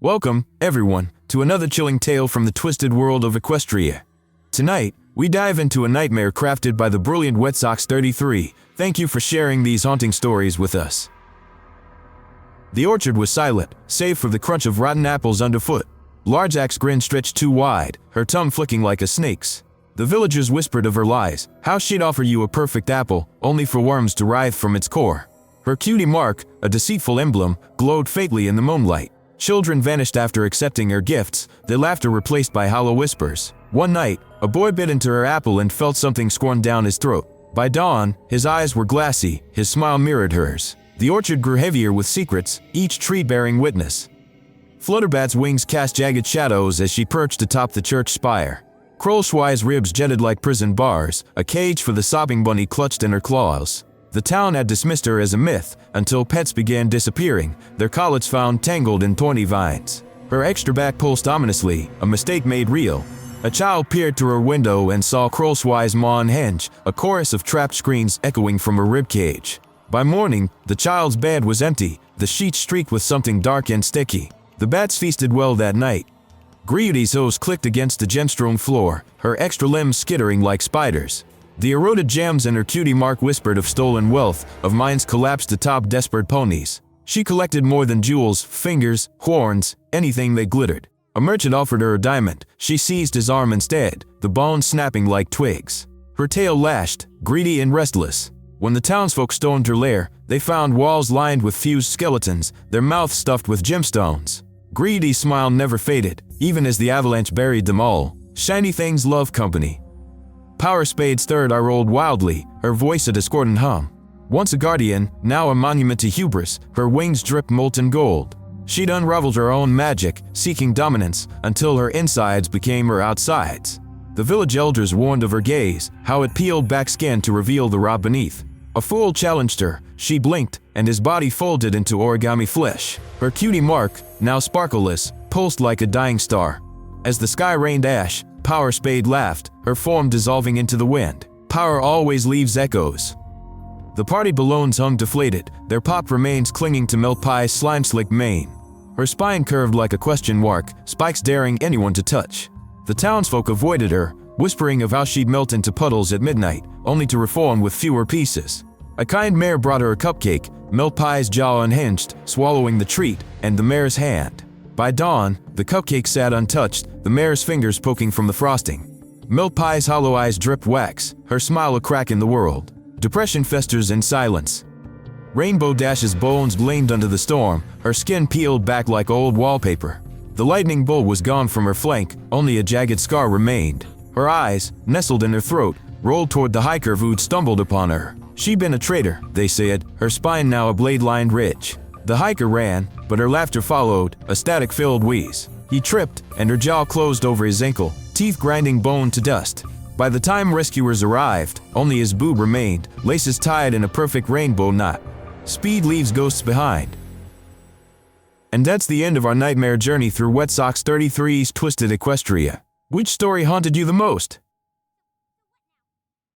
Welcome, everyone, to another chilling tale from the twisted world of Equestria. Tonight, we dive into a nightmare crafted by the brilliant Wet Sox 33. Thank you for sharing these haunting stories with us. The orchard was silent, save for the crunch of rotten apples underfoot. Larjak's grin stretched too wide, her tongue flicking like a snake's. The villagers whispered of her lies, how she'd offer you a perfect apple, only for worms to writhe from its core. Her cutie mark, a deceitful emblem, glowed faintly in the moonlight. Children vanished after accepting her gifts, their laughter replaced by hollow whispers. One night, a boy bit into her apple and felt something scorn down his throat. By dawn, his eyes were glassy, his smile mirrored hers. The orchard grew heavier with secrets, each tree bearing witness. Flutterbat's wings cast jagged shadows as she perched atop the church spire. Krolschwei's ribs jetted like prison bars, a cage for the sobbing bunny clutched in her claws. The town had dismissed her as a myth, until pets began disappearing, their collets found tangled in thorny vines. Her extra back pulsed ominously, a mistake made real. A child peered through her window and saw Krolschwei's maw unhinge, a chorus of trapped screams echoing from her ribcage. By morning, the child's bed was empty, the sheets streaked with something dark and sticky. The bats feasted well that night. Greedy's hose clicked against the gemstone floor, her extra limbs skittering like spiders. The eroded gems in her cutie mark whispered of stolen wealth, of minds collapsed atop desperate ponies. She collected more than jewels, fingers, horns, anything that glittered. A merchant offered her a diamond, she seized his arm instead, the bones snapping like twigs. Her tail lashed, greedy and restless. When the townsfolk stormed her lair, they found walls lined with fused skeletons, their mouths stuffed with gemstones. Greedy's smile never faded, even as the avalanche buried them all. Shiny things love company. Power Spade's third eye rolled wildly, her voice a discordant hum. Once a guardian, now a monument to hubris, her wings dripped molten gold. She'd unraveled her own magic, seeking dominance, until her insides became her outsides. The village elders warned of her gaze, how it peeled back skin to reveal the raw beneath. A fool challenged her, she blinked, and his body folded into origami flesh. Her cutie mark, now sparkleless, pulsed like a dying star. As the sky rained ash, Power Spade laughed, her form dissolving into the wind. Power always leaves echoes. The party balloons hung deflated, their popped remains clinging to Melt Pie's slime-slick mane. Her spine curved like a question mark, spikes daring anyone to touch. The townsfolk avoided her, whispering of how she'd melt into puddles at midnight, only to reform with fewer pieces. A kind mare brought her a cupcake, Melt Pie's jaw unhinged, swallowing the treat, and the mare's hand. By dawn, the cupcake sat untouched, the mare's fingers poking from the frosting. Melt Pie's hollow eyes dripped wax, her smile a crack in the world. Depression festers in silence. Rainbow Dash's bones blamed under the storm, her skin peeled back like old wallpaper. The lightning bolt was gone from her flank, only a jagged scar remained. Her eyes, nestled in her throat, rolled toward the hiker who'd stumbled upon her. She'd been a traitor, they said, her spine now a blade-lined ridge. The hiker ran, but her laughter followed, a static-filled wheeze. He tripped, and her jaw closed over his ankle, teeth grinding bone to dust. By the time rescuers arrived, only his boob remained, laces tied in a perfect rainbow knot. Speed leaves ghosts behind. And that's the end of our nightmare journey through Wet Sox 33's twisted Equestria. Which story haunted you the most?